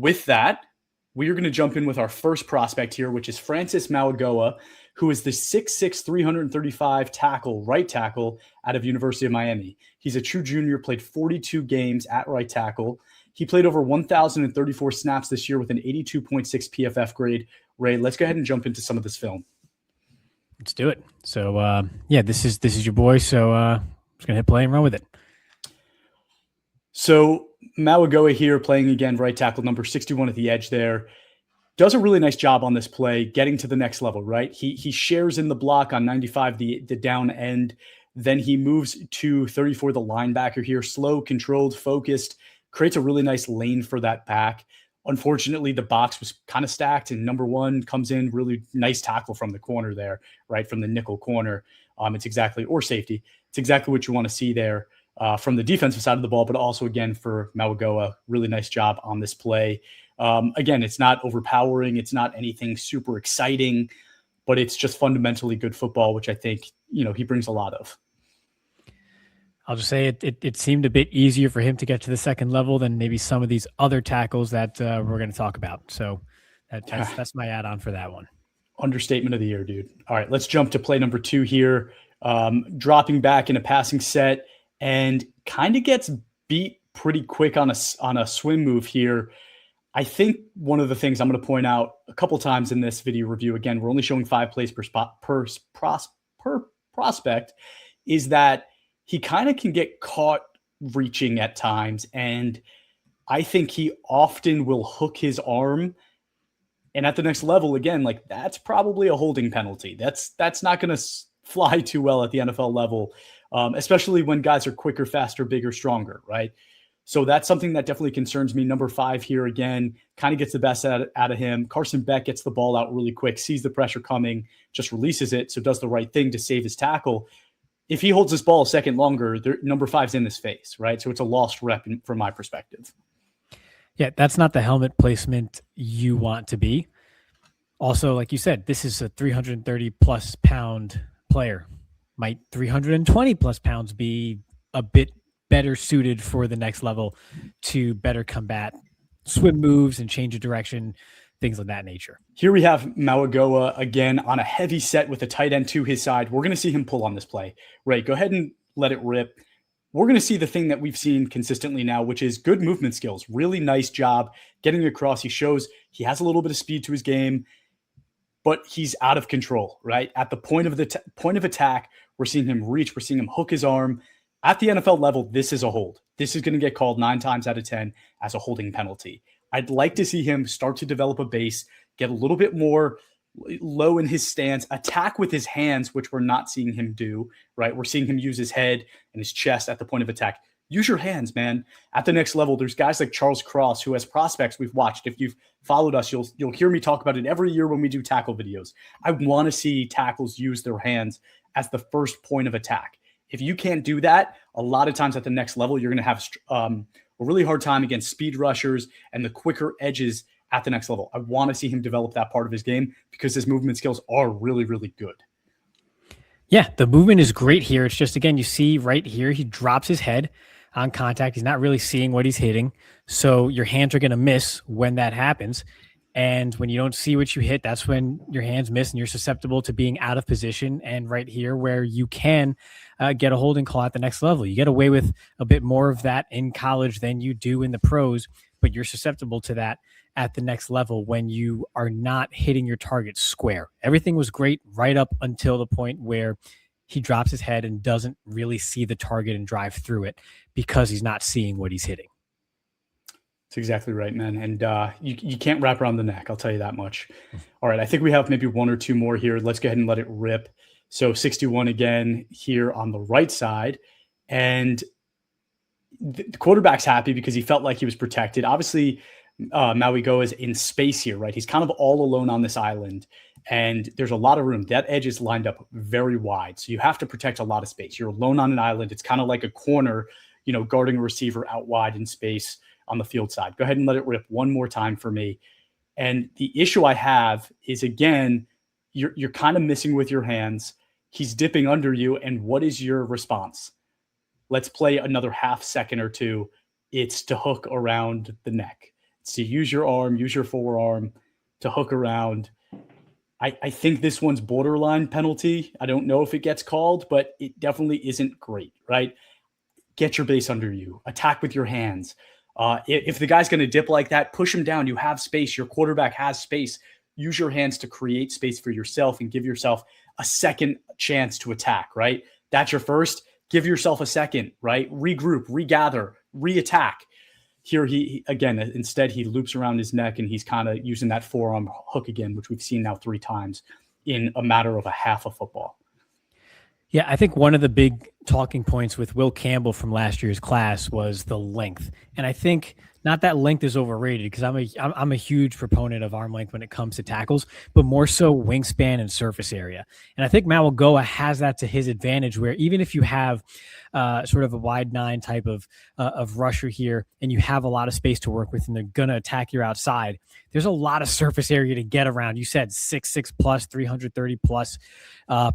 with that, we are going to jump in with our first prospect here, which is Francis Mauigoa, who is the 6'6", 335 tackle, right tackle out of University of Miami. He's a true junior, played 42 games at right tackle. He played over 1,034 snaps this year with an 82.6 PFF grade. Ray, let's go ahead and jump into some of this film. Let's do it. So, this is your boy. So, I'm just going to hit play and run with it. So Mauigoa here playing again, right tackle, number 61 at the edge there. Does a really nice job on this play, getting to the next level, right? He shares in the block on 95, the down end. Then he moves to 34, the linebacker here, slow, controlled, focused, creates a really nice lane for that back. Unfortunately, the box was kind of stacked, and number one comes in, really nice tackle from the corner there, right, from the nickel corner. It's exactly, or safety. It's exactly what you want to see there from the defensive side of the ball, but also, again, for Mauigoa, really nice job on this play. Again, it's not overpowering. It's not anything super exciting, but it's just fundamentally good football, which I think, he brings a lot of. I'll just say it seemed a bit easier for him to get to the second level than maybe some of these other tackles that we're going to talk about. So that's my add-on for that one. Understatement of the year, dude. All right, let's jump to play number 2 here. Dropping back in a passing set and kind of gets beat pretty quick on a swim move here. I think one of the things I'm going to point out a couple times in this video review, again, we're only showing 5 plays per prospect, is that he kind of can get caught reaching at times. And I think he often will hook his arm. And at the next level, again, like that's probably a holding penalty. That's not going to fly too well at the NFL level, especially when guys are quicker, faster, bigger, stronger, right? So that's something that definitely concerns me. Number 5 here, again, kind of gets the best out of him. Carson Beck gets the ball out really quick, sees the pressure coming, just releases it, so does the right thing to save his tackle. If he holds this ball a second longer, number 5's in his face, right? So it's a lost rep from my perspective. Yeah, that's not the helmet placement you want to be. Also, like you said, this is a 330-plus pound player. Might 320-plus pounds be a bit better suited for the next level to better combat swim moves and change of direction, things of that nature. Here we have Mauigoa again on a heavy set with a tight end to his side. We're going to see him pull on this play. Right, go ahead and let it rip. We're going to see the thing that we've seen consistently now, which is good movement skills. Really nice job getting across. He shows he has a little bit of speed to his game, but he's out of control, right? At the point of attack, we're seeing him reach. We're seeing him hook his arm. At the NFL level, this is a hold. This is going to get called 9 times out of 10 as a holding penalty. I'd like to see him start to develop a base, get a little bit more low in his stance, attack with his hands, which we're not seeing him do, right? We're seeing him use his head and his chest at the point of attack. Use your hands, man. At the next level, there's guys like Charles Cross, who has prospects we've watched. If you've followed us, you'll hear me talk about it every year when we do tackle videos. I want to see tackles use their hands as the first point of attack. If you can't do that, a lot of times at the next level, you're going to have a really hard time against speed rushers and the quicker edges at the next level. I want to see him develop that part of his game because his movement skills are really, really good. Yeah, the movement is great here. It's just, again, you see right here, he drops his head on contact. He's not really seeing what he's hitting. So your hands are going to miss when that happens. And when you don't see what you hit, that's when your hands miss and you're susceptible to being out of position. And right here where you can get a holding call at the next level. You get away with a bit more of that in college than you do in the pros, but you're susceptible to that at the next level when you are not hitting your target square. Everything was great right up until the point where he drops his head and doesn't really see the target and drive through it because he's not seeing what he's hitting. That's exactly right, man. And you can't wrap around the neck. I'll tell you that much. All right. I think we have maybe 1 or 2 more here. Let's go ahead and let it rip. So 61 again here on the right side. And the quarterback's happy because he felt like he was protected. Obviously, Mauigoa is in space here, right? He's kind of all alone on this island. And there's a lot of room. That edge is lined up very wide. So you have to protect a lot of space. You're alone on an island. It's kind of like a corner, guarding a receiver out wide in space on the field side. Go ahead and let it rip one more time for me. And the issue I have is, again, you're kind of missing with your hands. He's dipping under you. And what is your response? Let's play another half second or two. It's to hook around the neck. see, use your arm, use your forearm to hook around. I think this one's borderline penalty. I don't know if it gets called, but it definitely isn't great, right? Get your base under you. Attack with your hands. If the guy's going to dip like that, push him down. You have space. Your quarterback has space. Use your hands to create space for yourself and give yourself a second chance to attack, right? That's your first. Give yourself a second, right? Regroup, regather, re-attack. Here he again, instead he loops around his neck and he's kind of using that forearm hook again, which we've seen now 3 times in a matter of a half of football. Yeah, I think one of the big talking points with Will Campbell from last year's class was the length. And I think not that length is overrated, because I'm a huge proponent of arm length when it comes to tackles, but more so wingspan and surface area. And I think Mauigoa has that to his advantage, where even if you have sort of a wide 9 type of rusher here, and you have a lot of space to work with, and they're going to attack your outside, there's a lot of surface area to get around. You said 6'6 plus, 330 plus,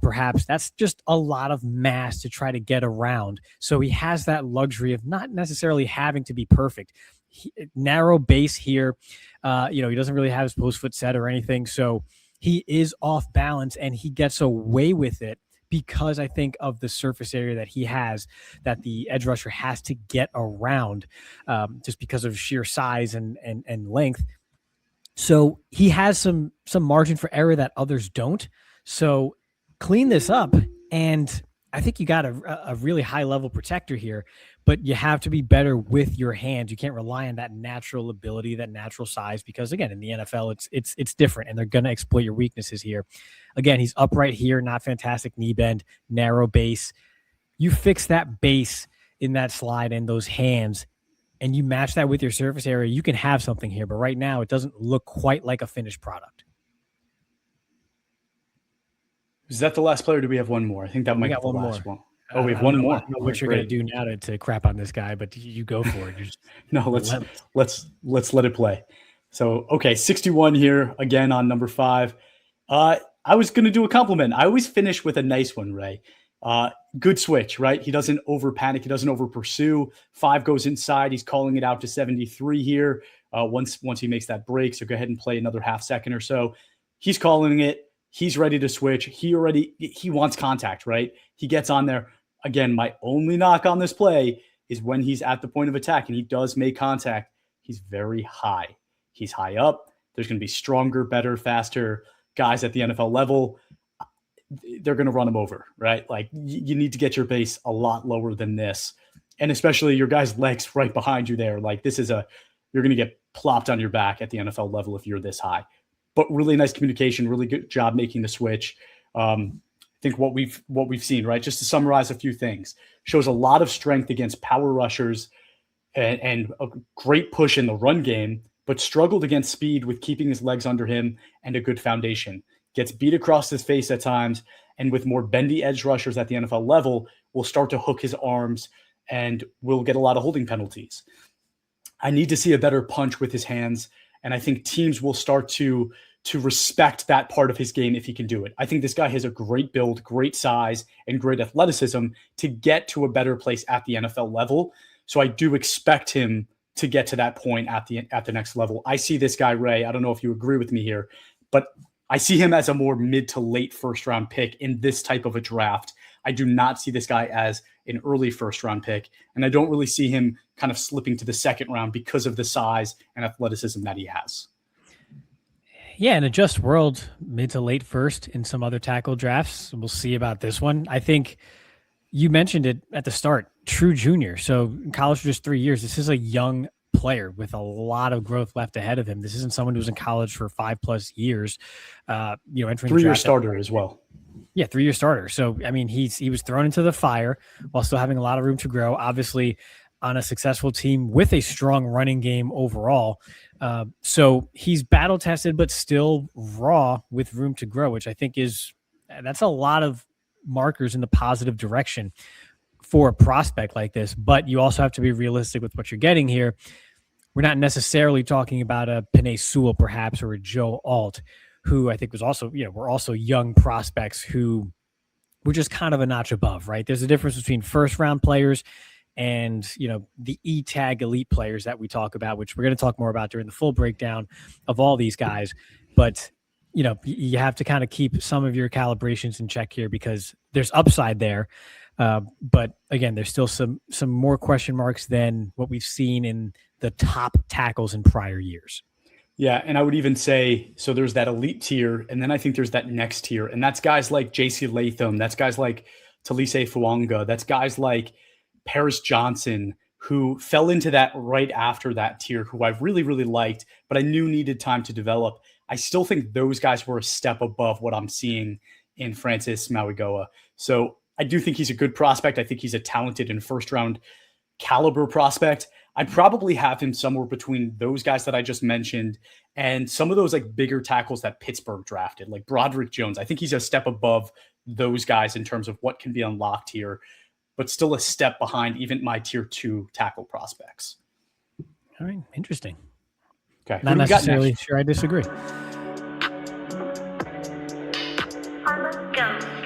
perhaps. That's just a lot of mass to try to get around. So he has that luxury of not necessarily having to be perfect. Narrow base here. He doesn't really have his post foot set or anything. So he is off balance, and he gets away with it because I think of the surface area that he has, that the edge rusher has to get around, just because of sheer size and length. So he has some margin for error that others don't. So clean this up, and I think you got a really high level protector here, but you have to be better with your hands. You can't rely on that natural ability, that natural size, because again, in the NFL, it's different, and they're going to exploit your weaknesses here. Again, he's upright here, not fantastic knee bend, narrow base. You fix that base in that slide and those hands, and you match that with your surface area, you can have something here. But right now, it doesn't look quite like a finished product. Is that the last player? Or do we have one more? I think that might be the last one. Oh, we have one more. I don't know what you're going to do now to crap on this guy, but you go for it. No, let's let it play. So, okay, 61 here again on number 5. I was going to do a compliment. I always finish with a nice one, Ray. Good switch, right? He doesn't over panic. He doesn't over pursue. 5 goes inside. He's calling it out to 73 here. Once he makes that break. So go ahead and play another half second or so. He's calling it. He's ready to switch. He wants contact, right? He gets on there. Again, my only knock on this play is when he's at the point of attack and he does make contact, he's very high. He's high up. There's going to be stronger, better, faster guys at the NFL level. They're going to run him over, right? Like, you need to get your base a lot lower than this. And especially your guy's legs right behind you there. Like, you're going to get plopped on your back at the NFL level if you're this high. But really nice communication, really good job making the switch. I think what we've seen, right? Just to summarize a few things, shows a lot of strength against power rushers and a great push in the run game, but struggled against speed with keeping his legs under him and a good foundation. Gets beat across his face at times, and with more bendy edge rushers at the NFL level, will start to hook his arms and will get a lot of holding penalties. I need to see a better punch with his hands, and I think teams will start to respect that part of his game if he can do it. I think this guy has a great build, great size, and great athleticism to get to a better place at the NFL level. So I do expect him to get to that point at the next level. I see this guy, Ray, I don't know if you agree with me here, but I see him as a more mid to late first round pick in this type of a draft. I do not see this guy as an early first round pick, and I don't really see him kind of slipping to the second round because of the size and athleticism that he has. Yeah, in a just world, mid to late first in some other tackle drafts. We'll see about this one. I think you mentioned it at the start, true junior. So in college for just 3 years, this is a young player with a lot of growth left ahead of him. This isn't someone who's in college for 5+ years. Entering 3-year starter as well. Yeah, 3-year starter. So, I mean, he was thrown into the fire while still having a lot of room to grow, obviously on a successful team with a strong running game overall. So he's battle tested, but still raw with room to grow, which I think that's a lot of markers in the positive direction for a prospect like this. But you also have to be realistic with what you're getting here. We're not necessarily talking about a Penei Sewell, perhaps, or a Joe Alt, who I think was also, were also young prospects who were just kind of a notch above, right? There's a difference between first round players and the E-tag elite players that we talk about, which we're going to talk more about during the full breakdown of all these guys. But you have to kind of keep some of your calibrations in check here because there's upside there. But again, there's still some more question marks than what we've seen in the top tackles in prior years. Yeah, and I would even say, so there's that elite tier, and then I think there's that next tier, and that's guys like J.C. Latham, that's guys like Talise Fuanga, that's guys like Paris Johnson, who fell into that right after that tier, who I really, really liked, but I knew needed time to develop. I still think those guys were a step above what I'm seeing in Francis Mauigoa. So I do think he's a good prospect. I think he's a talented and first-round caliber prospect. I'd probably have him somewhere between those guys that I just mentioned and some of those like bigger tackles that Pittsburgh drafted, like Broderick Jones. I think he's a step above those guys in terms of what can be unlocked here, but still a step behind even my tier 2 tackle prospects. All right, interesting. Okay, not necessarily sure I disagree. Go.